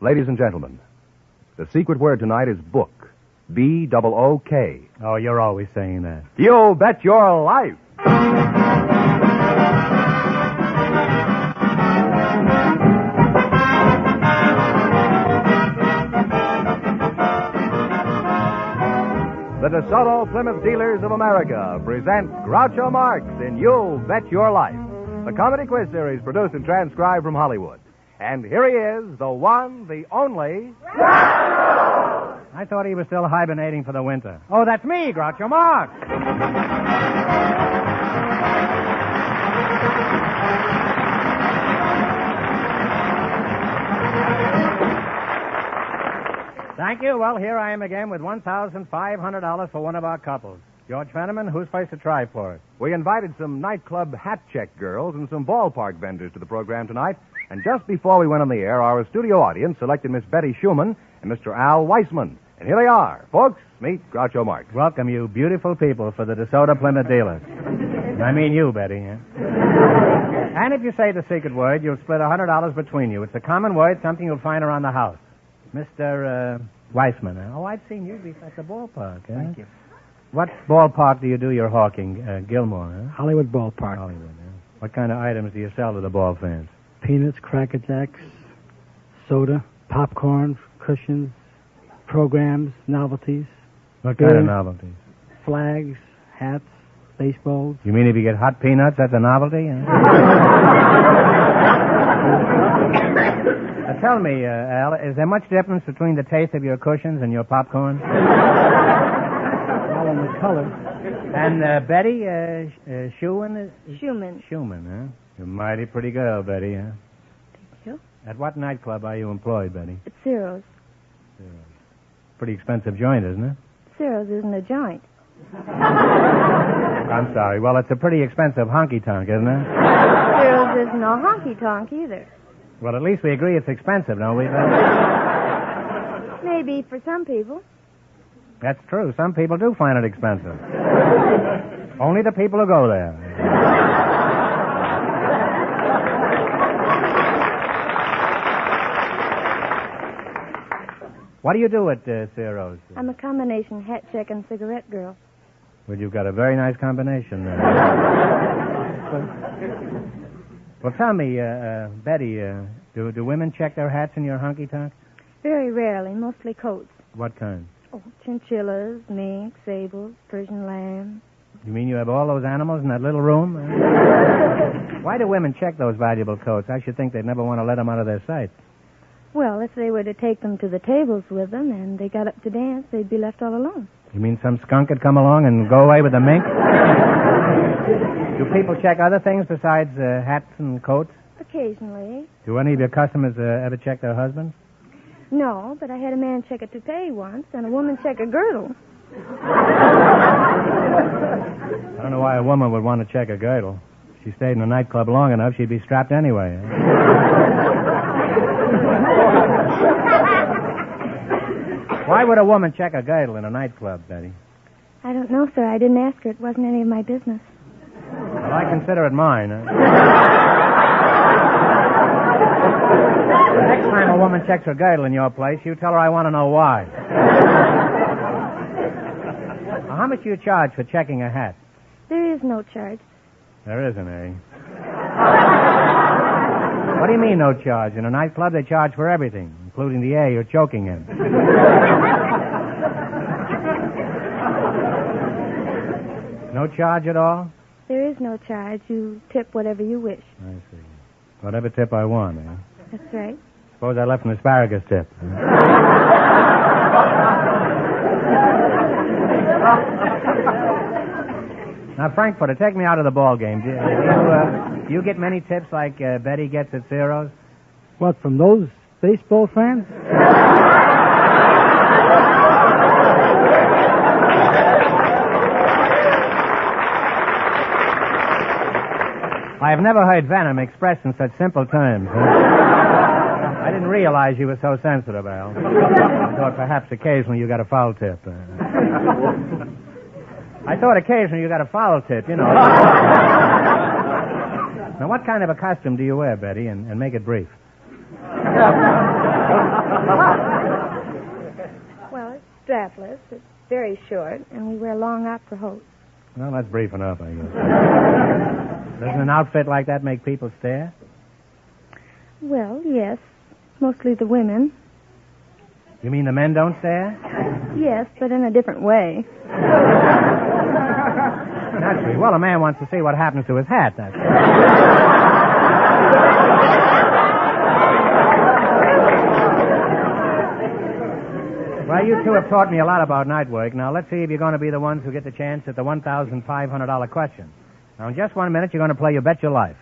Ladies and gentlemen, the secret word tonight is book. B-O-O-K. Oh, you're always saying that. You bet your life. The DeSoto Plymouth Dealers of America present Groucho Marx in You Bet Your Life, the comedy quiz series produced and transcribed from Hollywood. And here he is, the one, the only... I thought he was still hibernating for the winter. Oh, that's me, Groucho Marx. Thank you. Well, here I am again with $1,500 for one of our couples. George Fenneman, who's supposed to try for it? We invited some nightclub hat check girls and some ballpark vendors to the program tonight. And just before we went on the air, our studio audience selected Miss Betty Schumann and Mr. Al Weissman. And here they are. Folks, meet Groucho Marx. Welcome, you beautiful people, for the DeSoto Plymouth Dealers. I mean you, Betty. Yeah? And if you say the secret word, you'll split $100 between you. It's a common word, something you'll find around the house. Mr. Weissman. Oh, I've seen you at the ballpark. Thank you. What ballpark do you do your hawking? Gilmore, huh? Hollywood Ballpark. Hollywood, huh? What kind of items do you sell to the ball fans? Peanuts, Cracker Jacks, soda, popcorn, cushions, programs, novelties. What kind of novelties? Flags, hats, baseballs. You mean if you get hot peanuts, that's a novelty? Tell me, Al, is there much difference between the taste of your cushions and your popcorn? All in the color. And Betty, Schumann? Schumann, huh? You're a mighty pretty girl, Betty, huh? Thank you. At what nightclub are you employed, Betty? It's Ciro's. Pretty expensive joint, isn't it? Ciro's isn't a joint. I'm sorry. Well, it's a pretty expensive honky-tonk, isn't it? Ciro's isn't a honky-tonk either. Well, at least we agree it's expensive, don't we? Maybe for some people. That's true. Some people do find it expensive. Only the people who go there. What do you do at Ciro's? I'm a combination hat check and cigarette girl. Well, you've got a very nice combination there. Well, tell me, Betty, do women check their hats in your honky-tonk? Very rarely, mostly coats. What kind? Oh, chinchillas, mink, sables, Persian lamb. You mean you have all those animals in that little room? Why do women check those valuable coats? I should think they'd never want to let them out of their sight. Well, if they were to take them to the tables with them and they got up to dance, they'd be left all alone. You mean some skunk would come along and go away with the mink? Do people check other things besides hats and coats? Occasionally. Do any of your customers ever check their husbands? No, but I had a man check a toupee once and a woman check a girdle. I don't know why a woman would want to check a girdle. If she stayed in a nightclub long enough, she'd be strapped anyway. Why would a woman check a girdle in a nightclub, Betty? I don't know, sir. I didn't ask her. It wasn't any of my business. Well, I consider it mine. The next time a woman checks her girdle in your place, you tell her I want to know why. Now, how much do you charge for checking a hat? There is no charge. There isn't, eh? What do you mean, no charge? In a nightclub, they charge for everything, including the air you're choking in. No charge at all? There is no charge. You tip whatever you wish. I see. Whatever tip I want, eh? That's right. Suppose I left an asparagus tip. Now, Frankfurter, take me out of the ball game. Do you get many tips like Betty gets at Ciro's? What, from those baseball fans? I have never heard venom expressed in such simple terms. I didn't realize you were so sensitive, Al. I thought perhaps occasionally you got a foul tip. I thought occasionally you got a foul tip, you know. Now, what kind of a costume do you wear, Betty? And make it brief. Well, it's strapless. It's very short, and we wear long opera hose. Well, that's brief enough, I guess. Doesn't an outfit like that make people stare? Well, yes. Mostly the women. You mean the men don't stare? Yes, but in a different way. Naturally. Well, a man wants to see what happens to his hat. That's Well, you two have taught me a lot about night work. Now, let's see if you're going to be the ones who get the chance at the $1,500 question. Now, in just 1 minute, you're going to play You Bet Your Life.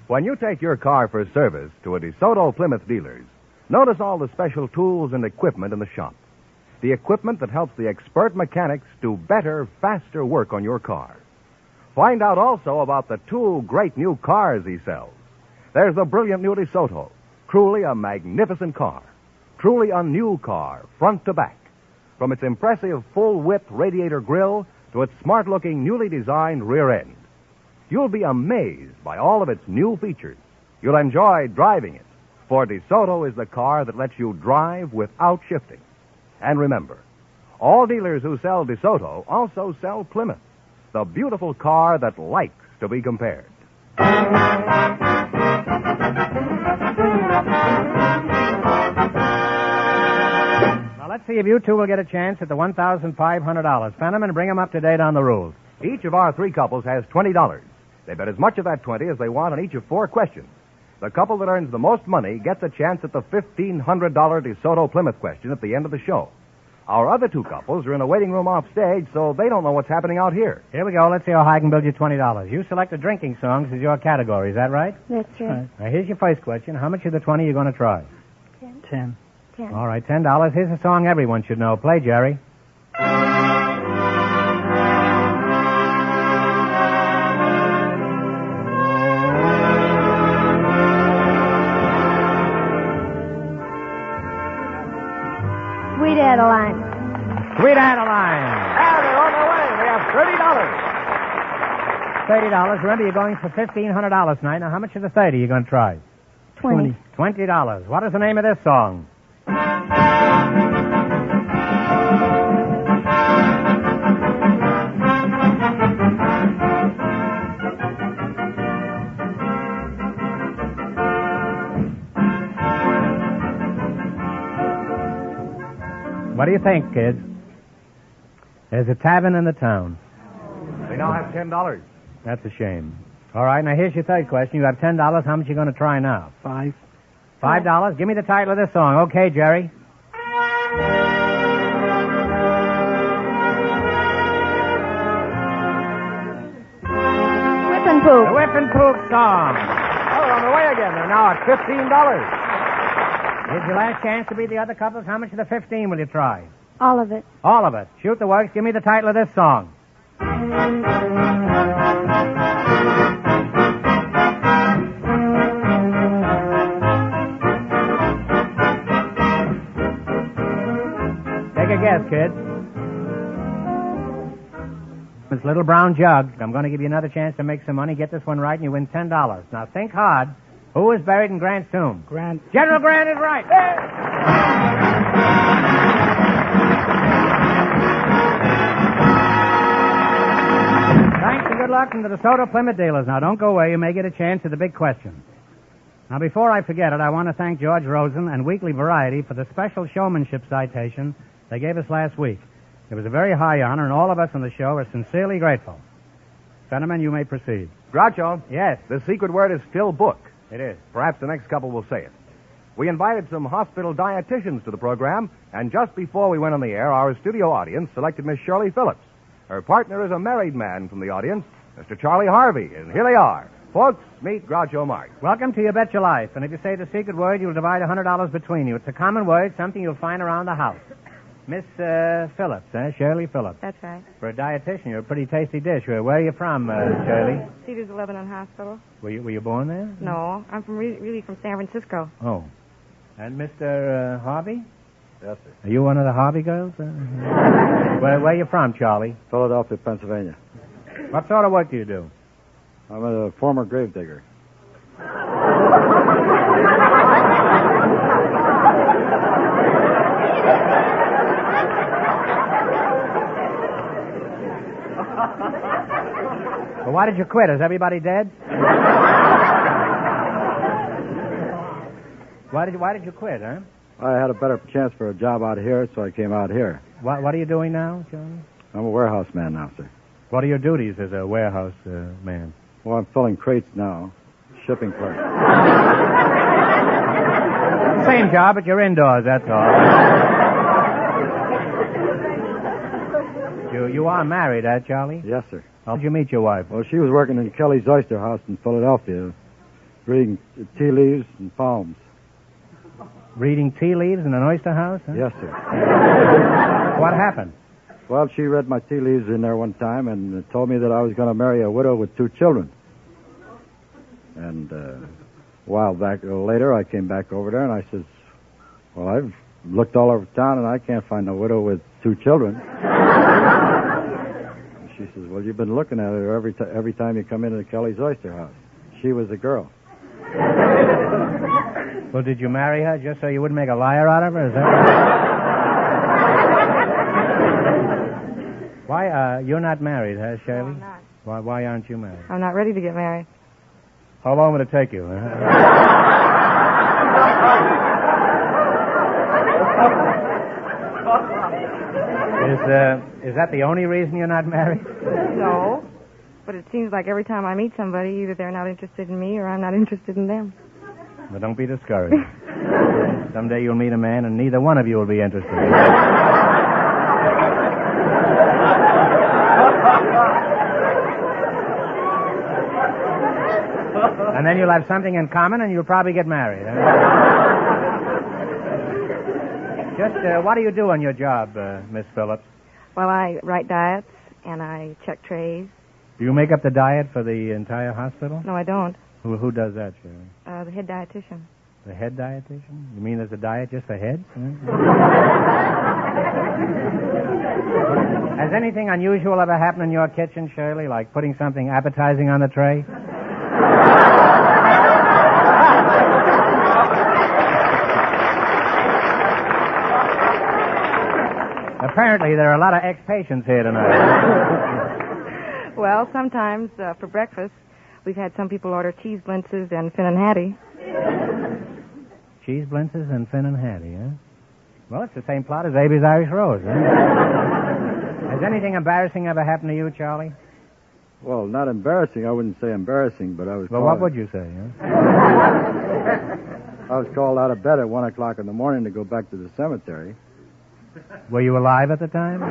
When you take your car for service to a DeSoto Plymouth dealer's, notice all the special tools and equipment in the shop. The equipment that helps the expert mechanics do better, faster work on your car. Find out also about the 2 great new cars he sells. There's the brilliant new DeSoto, truly a magnificent car. Truly a new car, front to back. From its impressive full-width radiator grille to its smart-looking, newly designed rear end. You'll be amazed by all of its new features. You'll enjoy driving it, for DeSoto is the car that lets you drive without shifting. And remember, all dealers who sell DeSoto also sell Plymouth, the beautiful car that likes to be compared. Now, let's see if you two will get a chance at the $1,500. Fenneman, bring them up to date on the rules. Each of our 3 couples has $20. They bet as much of that 20 as they want on each of 4 questions. The couple that earns the most money gets a chance at the $1,500 DeSoto Plymouth question at the end of the show. Our other 2 couples are in a waiting room off stage, so they don't know what's happening out here. Here we go. Let's see how high I can build you $20. You selected drinking songs as your category. Is that right? That's right. Now, here's your first question. How much of the 20 are you going to try? 10. All right, $10. Here's a song everyone should know. Play, Jerry. Sweet Adeline. Sweet Adeline. And they're on their way. They have $30. $30. Remember, you're going for $1,500 tonight. Now, how much of the 30 are you going to try? 20. $20. What is the name of this song? What do you think, kids? There's a tavern in the town. They now have $10. That's a shame. All right, now here's your third question. You have $10. How much are you going to try now? 5. $5? Give me the title of this song. Okay, Jerry. Whip and Poop. The Whip and Poop song. Oh, they're on their way again. They're now at $15. Here's your last chance to beat the other couples. How much of the 15 will you try? All of it. All of it. Shoot the works. Give me the title of this song. Take a guess, kid. This little brown jug. I'm going to give you another chance to make some money. Get this one right, and you win $10. Now, think hard. Who was buried in Grant's tomb? Grant. General Grant is right. Thanks and good luck from the DeSoto Plymouth dealers. Now, don't go away. You may get a chance at the big question. Now, before I forget it, I want to thank George Rosen and Weekly Variety for the special showmanship citation they gave us last week. It was a very high honor, and all of us on the show are sincerely grateful. Fenneman, you may proceed. Groucho. Yes. The secret word is still book. It is. Perhaps the next couple will say it. We invited some hospital dietitians to the program, and just before we went on the air, our studio audience selected Miss Shirley Phillips. Her partner is a married man from the audience, Mr. Charlie Harvey, and here they are. Folks, meet Groucho Marx. Welcome to You Bet Your Life. And if you say the secret word, you'll divide $100 between you. It's a common word, something you'll find around the house. Miss Phillips, Shirley Phillips. That's right. For a dietitian, you're a pretty tasty dish. Where are you from, Shirley? Cedars Lebanon Hospital. Were you born there? No, I'm from really from San Francisco. Oh. And Mr. Harvey? Yes, sir. Are you one of the Harvey girls? Where you from, Charlie? Philadelphia, Pennsylvania. What sort of work do you do? I'm a former gravedigger. Well, why did you quit? Is everybody dead? Why did you quit, huh? I had a better chance for a job out here, so I came out here. What are you doing now, Charlie? I'm a warehouse man now, sir. What are your duties as a warehouse man? Well, I'm filling crates now. Shipping clerk. Same job, but you're indoors, that's all. You are married, Charlie? Yes, sir. How'd you meet your wife? Well, she was working in Kelly's Oyster House in Philadelphia, reading tea leaves and palms. Reading tea leaves in an oyster house? Huh? Yes, sir. What happened? Well, she read my tea leaves in there one time and told me that I was going to marry a widow with 2 children. And a while back later, I came back over there and I says, well, I've looked all over town and I can't find a widow with 2 children. And she says, well, you've been looking at her every time you come into Kelly's Oyster House. She was a girl. Well, did you marry her just so you wouldn't make a liar out of her? Is that Why, you're not married, huh, Shirley? No, I'm not. Why aren't you married? I'm not ready to get married. How long would it take you? Is that the only reason you're not married? No. But it seems like every time I meet somebody, either they're not interested in me or I'm not interested in them. Well, don't be discouraged. Someday you'll meet a man and neither one of you will be interested. And then you'll have something in common and you'll probably get married. Just, what do you do on your job, Miss Phillips? Well, I write diets and I check trays. Do you make up the diet for the entire hospital? No, I don't. Who does that, Shirley? The head dietitian. The head dietitian? You mean there's a diet just for heads? Has anything unusual ever happened in your kitchen, Shirley, like putting something appetizing on the tray? Apparently, there are a lot of ex-patients here tonight. Well, sometimes for breakfast, we've had some people order cheese blintzes and Finn and Hattie. Cheese blintzes and Finn and Hattie, huh? Well, it's the same plot as Abe's Irish Rose, huh? Has anything embarrassing ever happened to you, Charlie? Well, not embarrassing. I wouldn't say embarrassing, but I was Well, what would you say, huh? I was called out of bed at 1 o'clock in the morning to go back to the cemetery. Were you alive at the time? Well,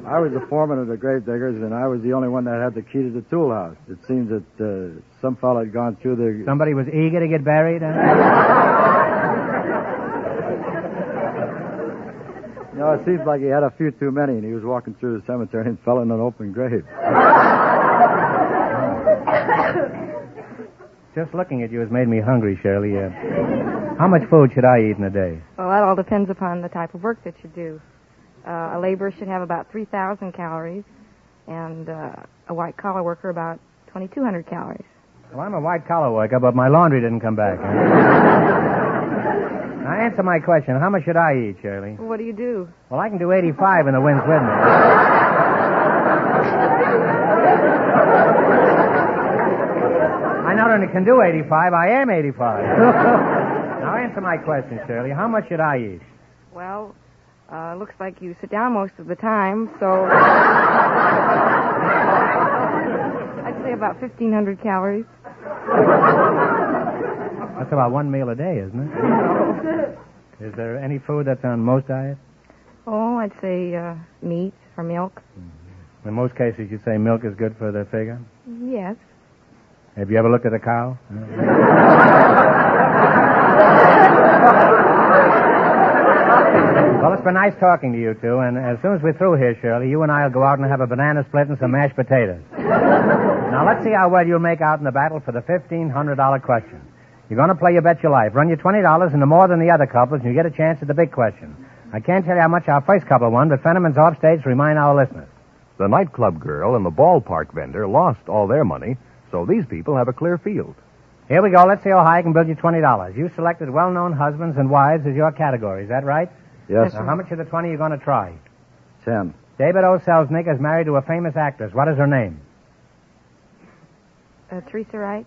I was the foreman of the gravediggers, and I was the only one that had the key to the tool house. It seems that some fellow had gone through the... Somebody was eager to get buried, huh? No, it seems like he had a few too many, and he was walking through the cemetery and fell in an open grave. Just looking at you has made me hungry, Shirley. How much food should I eat in a day? Well, that all depends upon the type of work that you do. A laborer should have about 3,000 calories, and a white-collar worker about 2,200 calories. Well, I'm a white-collar worker, but my laundry didn't come back. Now, answer my question. How much should I eat, Shirley? Well, what do you do? Well, I can do 85 and the wind's with me. I not only can do 85, I am 85. Now, answer my question, Shirley. How much should I eat? Well, looks like you sit down most of the time, so... I'd say about 1,500 calories. That's about one meal a day, isn't it? Is there any food that's on most diets? Oh, I'd say meat or milk. Mm-hmm. In most cases, you say milk is good for the figure? Yes. Have you ever looked at a cow? Well, it's been nice talking to you two, and as soon as we're through here, Shirley, you and I will go out and have a banana split and some mashed potatoes. Now, let's see how well you'll make out in the battle for the $1,500 question. You're going to play You Bet Your Life. Run you $20 into more than the other couples, and you get a chance at the big question. I can't tell you how much our first couple won, but Fenneman's off stage to remind our listeners. The nightclub girl and the ballpark vendor lost all their money, so these people have a clear field. Here we go. Let's see how high I can build you $20. You selected well-known husbands and wives as your category. Is that right? Yes, Now, sir. how much of the 20 are you going to try? 10. David O. Selznick is married to a famous actress. What is her name? Teresa Wright.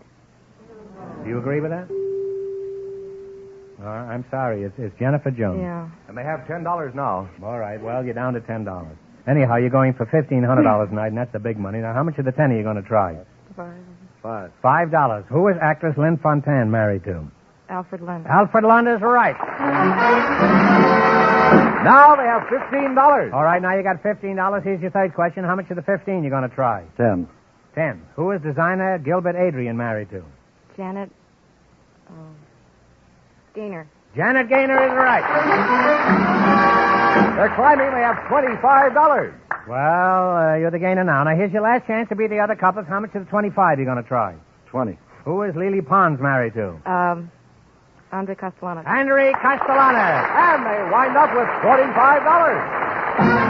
Do you agree with that? I'm sorry. It's Jennifer Jones. Yeah. And they have $10 now. All right. Well, you're down to $10. Anyhow, you're going for $1,500 tonight, and that's the big money. Now, how much of the 10 are you going to try? 5. $5. Who is actress Lynn Fontaine married to? Alfred Lund. Alfred Lund is right. Now they have $15. All right, now you got $15. Here's your third question. How much of the 15 you going to try? 10. 10. Who is designer Gilbert Adrian married to? Janet Gaynor. Janet Gaynor is right. They're climbing. They have $25. Well, you're the gainer now. Now, here's your last chance to beat the other couples. How much of the 25 you going to try? 20. Who is Lily Pons married to? Andre Castellanos. Henry Castellanos. And they wind up with $45.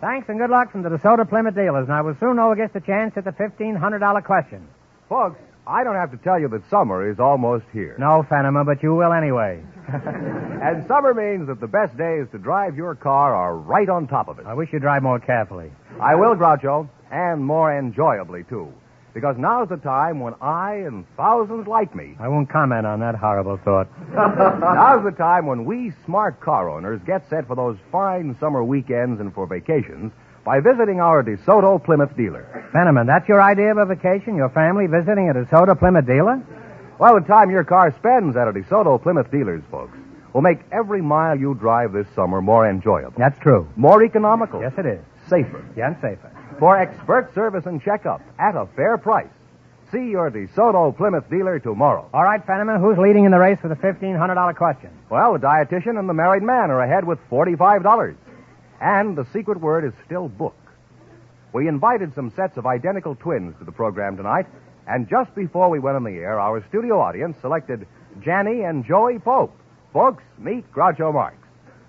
Thanks and good luck from the DeSoto Plymouth dealers. Now, we'll soon know who gets the chance at the $1,500 question. Folks, I don't have to tell you that summer is almost here. No, Fenneman, but you will anyway. And summer means that the best days to drive your car are right on top of it. I wish you'd drive more carefully. I will, Groucho, and more enjoyably, too. Because now's the time when I and thousands like me... I won't comment on that horrible thought. Now's the time when we smart car owners get set for those fine summer weekends and for vacations by visiting our DeSoto Plymouth dealer. Fenneman, that's your idea of a vacation? Your family visiting a DeSoto Plymouth dealer? Well, the time your car spends at a DeSoto Plymouth dealer's, folks, will make every mile you drive this summer more enjoyable. That's true. More economical. Yes, it is. Safer. Yeah, and safer. For expert service and checkup at a fair price. See your DeSoto Plymouth dealer tomorrow. All right, Fenneman, who's leading in the race for the $1,500 question? Well, the dietitian and the married man are ahead with $45. And the secret word is still book. We invited some sets of identical twins to the program tonight, and just before we went on the air, our studio audience selected Janny and Joey Pope. Folks, meet Groucho Marx.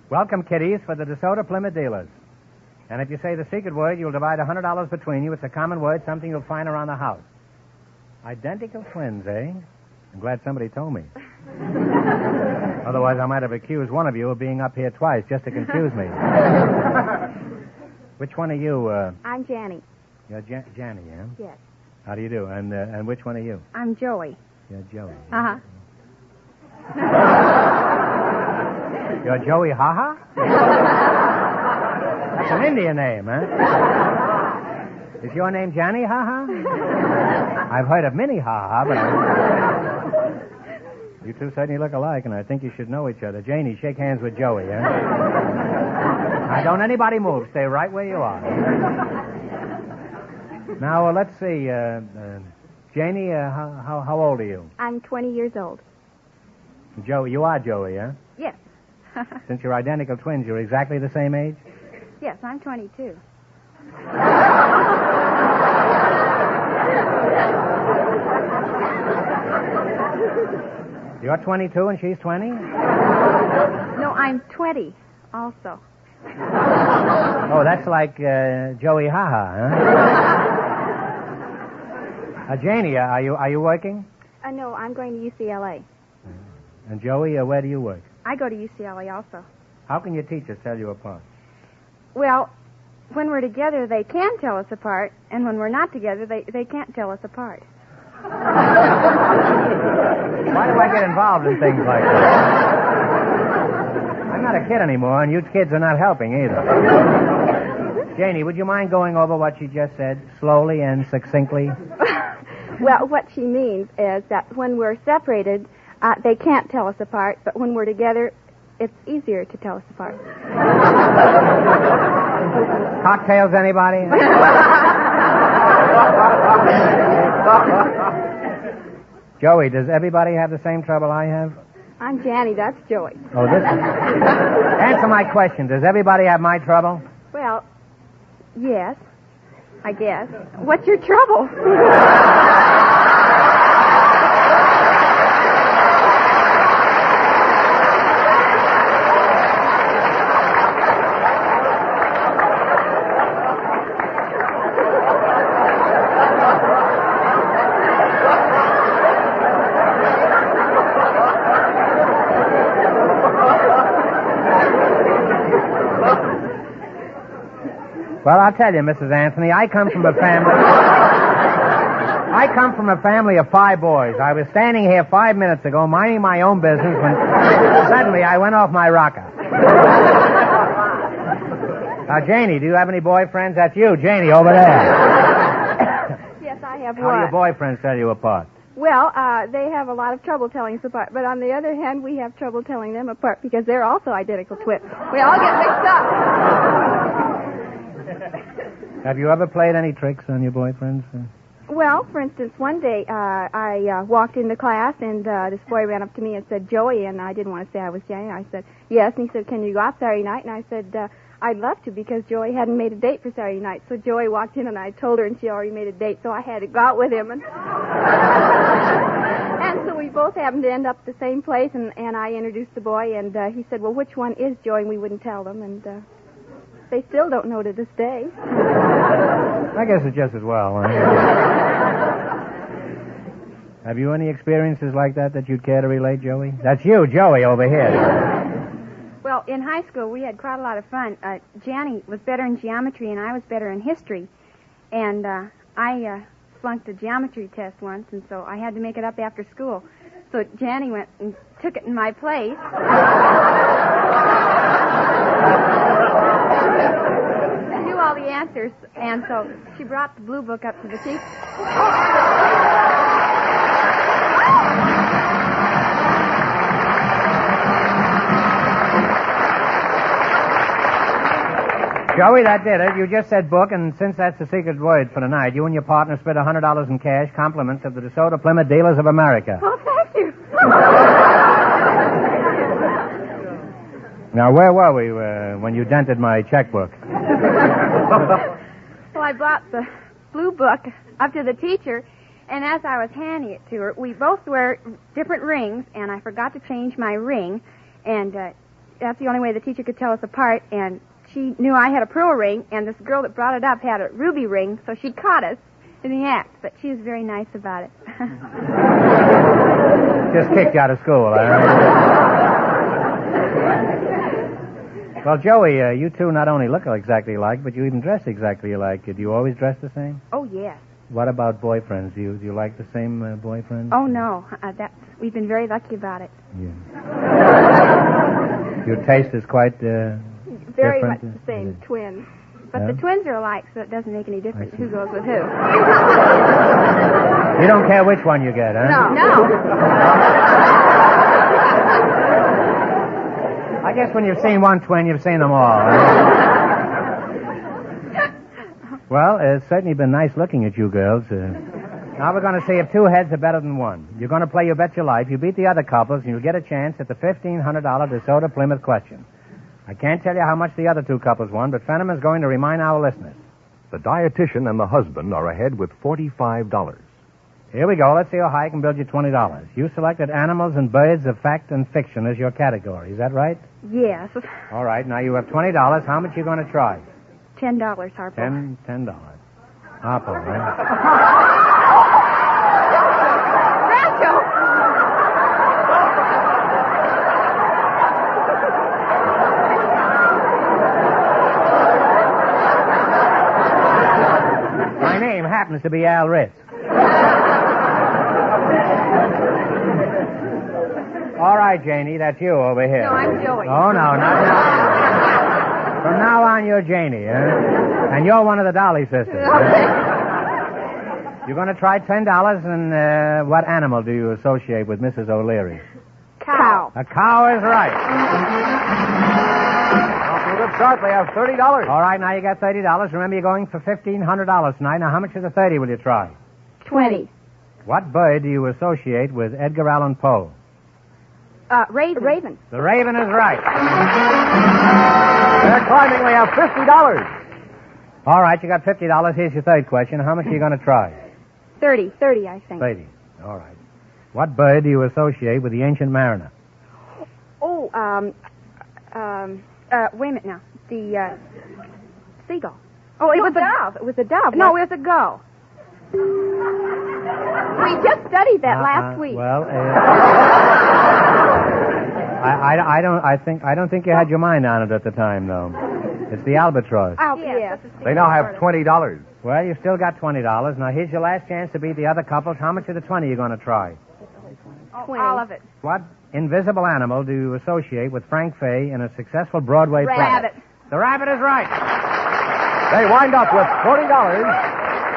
Welcome, kiddies, for the DeSoto Plymouth dealers. And if you say the secret word, you'll divide $100 between you. It's a common word, something you'll find around the house. Identical twins, eh? I'm glad somebody told me. Otherwise, I might have accused one of you of being up here twice just to confuse me. Which one are you? I'm Janny. You're Janny, yeah? Yes. How do you do? And which one are you? I'm Joey. You're Joey. Uh-huh. You're Joey Haha? That's an Indian name, huh? Is your name Johnny Haha? I've heard of Minnie Haha, but you two certainly look alike, and I think you should know each other. Janie, shake hands with Joey, huh? Now, don't anybody move. Stay right where you are. Now, let's see. Janie, how old are you? I'm 20 years old. Joey, you are Joey, huh? Yes. Since you're identical twins, you're exactly the same age? Yes, I'm 22. You're 22 and she's 20? No, I'm 20 also. Oh, that's like Joey Haha, huh? Janie, are you working? No, I'm going to UCLA. And Joey, where do you work? I go to UCLA also. How can your teachers tell you apart? Well, when we're together, they can tell us apart, and when we're not together, they can't tell us apart. Why do I get involved in things like that? I'm not a kid anymore, and you kids are not helping either. Janie, would you mind going over what she just said, slowly and succinctly? Well, what she means is that when we're separated, they can't tell us apart, but when we're together, it's easier to tell us apart. Cocktails, anybody? Joey, does everybody have the same trouble I have? I'm Janny, that's Joey. Oh, this is... Answer my question. Does everybody have my trouble? Well, yes. I guess. What's your trouble? Well, I'll tell you, Mrs. Anthony, I come from a family of 5 boys. I was standing here 5 minutes ago minding my own business when suddenly I went off my rocker. Now, Janie, do you have any boyfriends? That's you, Janie, over there. Yes, I have How do your boyfriends tell you apart? Well, they have a lot of trouble telling us apart. But on the other hand, we have trouble telling them apart because they're also identical twins. We all get mixed up. Have you ever played any tricks on your boyfriends? Well, for instance, one day I walked into class and this boy ran up to me and said, Joey, and I didn't want to say I was Janie. I said, yes, and he said, can you go out Saturday night? And I said, I'd love to because Joey hadn't made a date for Saturday night. So Joey walked in and I told her and she already made a date, so I had to go out with him. And so we both happened to end up at the same place, and I introduced the boy, and he said, well, which one is Joey? And we wouldn't tell them, and they still don't know to this day. I guess it's just as well. Huh? Have you any experiences like that you'd care to relate, Joey? That's you, Joey, over here. Well, in high school, we had quite a lot of fun. Janie was better in geometry, and I was better in history. And I flunked a geometry test once, and so I had to make it up after school. So Janie went and took it in my place. Knew all the answers, and so she brought the blue book up to the teacher. Joey, that did it. You just said book, and since that's the secret word for tonight, you and your partner split $100 in cash, compliments of the DeSoto Plymouth Dealers of America. Oh, thank you. Now, where were we when you dented my checkbook? Well, I brought the blue book up to the teacher, and as I was handing it to her, we both wear different rings, and I forgot to change my ring, and that's the only way the teacher could tell us apart, and she knew I had a pearl ring, and this girl that brought it up had a ruby ring, so she caught us in the act, but she was very nice about it. Just kicked you out of school, all right? Well, Joey, you two not only look exactly alike, but you even dress exactly alike. Do you always dress the same? Oh, yes. What about boyfriends? Do you like the same boyfriends? Oh, no. We've been very lucky about it. Yeah. Your taste is quite very different. much the same, twins. But the twins are alike, so it doesn't make any difference who goes with who. You don't care which one you get, huh? No. I guess when you've seen one twin, you've seen them all. Well, it's certainly been nice looking at you girls. Now we're going to see if 2 heads are better than 1. You're going to play You Bet Your Life. You beat the other couples, and you'll get a chance at the $1,500 DeSoto Plymouth question. I can't tell you how much the other 2 couples won, but Fenneman's going to remind our listeners. The dietitian and the husband are ahead with $45. Here we go. Let's see how high I can build you $20. You selected animals and birds of fact and fiction as your category. Is that right? Yes. All right. Now you have $20. How much are you going to try? $10, Harpo. $10. Harpo, right? My name happens to be Al Ritz. All right, Janie, that's you over here. No, I'm Joey. Oh, no, not now. From now on, you're Janie, and you're one of the Dolly sisters. You're going to try $10, and what animal do you associate with Mrs. O'Leary? Cow. A cow is right. Off to a good start. They have $30. All right, now you got $30. Remember, you're going for $1,500 tonight. Now, how much of the 30 will you try? 20. What bird do you associate with Edgar Allan Poe? Raven. The raven is right. They're climbing. They have $50. All right, you got $50. Here's your third question. How much are you going to try? 30, I think. 30. All right. What bird do you associate with the ancient mariner? Oh, wait a minute now. The, seagull. Oh, it was a dove. It was a dove. No, it was a gull. We just studied that last week. Well, I don't think you had your mind on it at the time, though. It's the albatross. Oh, yes. They now have $20. Well, you still got $20. Now, here's your last chance to beat the other couples. How much of the 20 are you going to try? All of it. What invisible animal do you associate with Frank Fay in a successful Broadway play? Rabbit. The rabbit is right. They wind up with $40,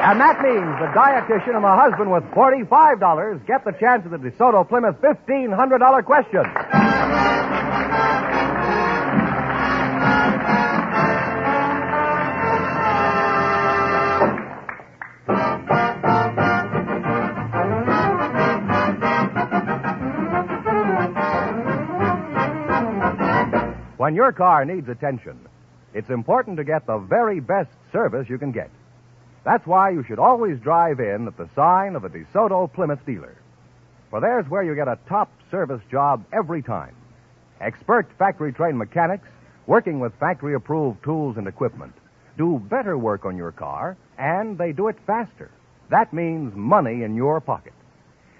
and that means the dietitian and the husband with $45 get the chance of the DeSoto Plymouth $1,500 question. When your car needs attention, it's important to get the very best service you can get. That's why you should always drive in at the sign of a DeSoto Plymouth dealer. For there's where you get a top service job every time. Expert factory-trained mechanics, working with factory-approved tools and equipment, do better work on your car, and they do it faster. That means money in your pocket.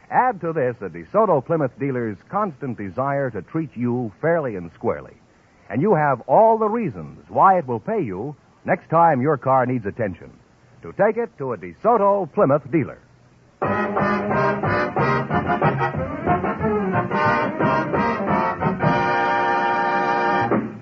Add to this a DeSoto Plymouth dealer's constant desire to treat you fairly and squarely, and you have all the reasons why it will pay you next time your car needs attention. To take it to a DeSoto Plymouth dealer.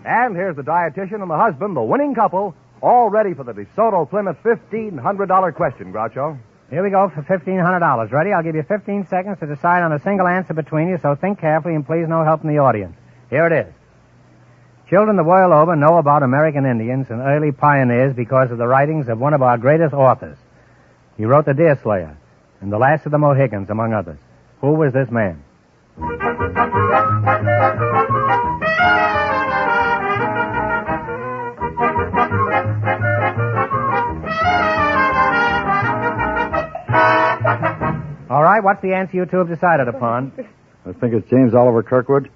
And here's the dietitian and the husband, the winning couple, all ready for the DeSoto Plymouth $1,500 question, Groucho. Here we go for $1,500. Ready? I'll give you 15 seconds to decide on a single answer between you, so think carefully and please no help from the audience. Here it is. Children the world over know about American Indians and early pioneers because of the writings of one of our greatest authors. He wrote The Deerslayer and The Last of the Mohicans, among others. Who was this man? All right, what's the answer you two have decided upon? I think it's James Oliver Kirkwood.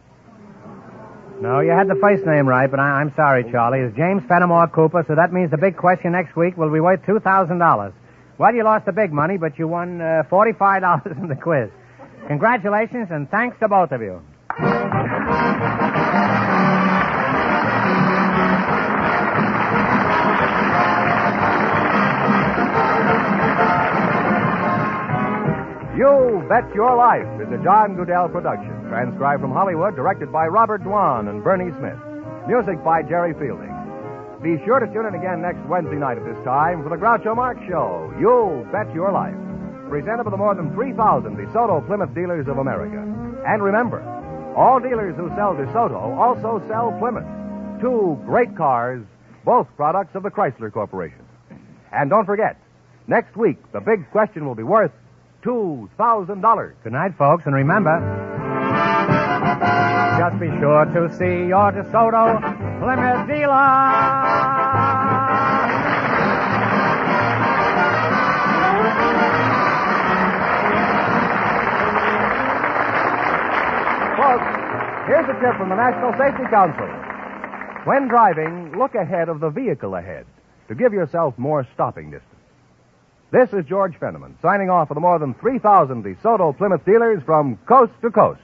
No, you had the first name right, but I'm sorry, Charlie. It's James Fenimore Cooper, so that means the big question next week will be worth $2,000. Well, you lost the big money, but you won $45 in the quiz. Congratulations, and thanks to both of you. You Bet Your Life is a John Goodell production. Transcribed from Hollywood, directed by Robert Dwan and Bernie Smith. Music by Jerry Fielding. Be sure to tune in again next Wednesday night at this time for the Groucho Marx Show. You Bet Your Life. Presented by the more than 3,000 DeSoto Plymouth dealers of America. And remember, all dealers who sell DeSoto also sell Plymouth. Two great cars, both products of the Chrysler Corporation. And don't forget, next week, the big question will be worth $2,000. Good night, folks, and remember, just be sure to see your DeSoto Plymouth dealer. Folks, here's a tip from the National Safety Council. When driving, look ahead of the vehicle ahead to give yourself more stopping distance. This is George Fenneman, signing off for the more than 3,000 DeSoto Plymouth dealers from coast to coast.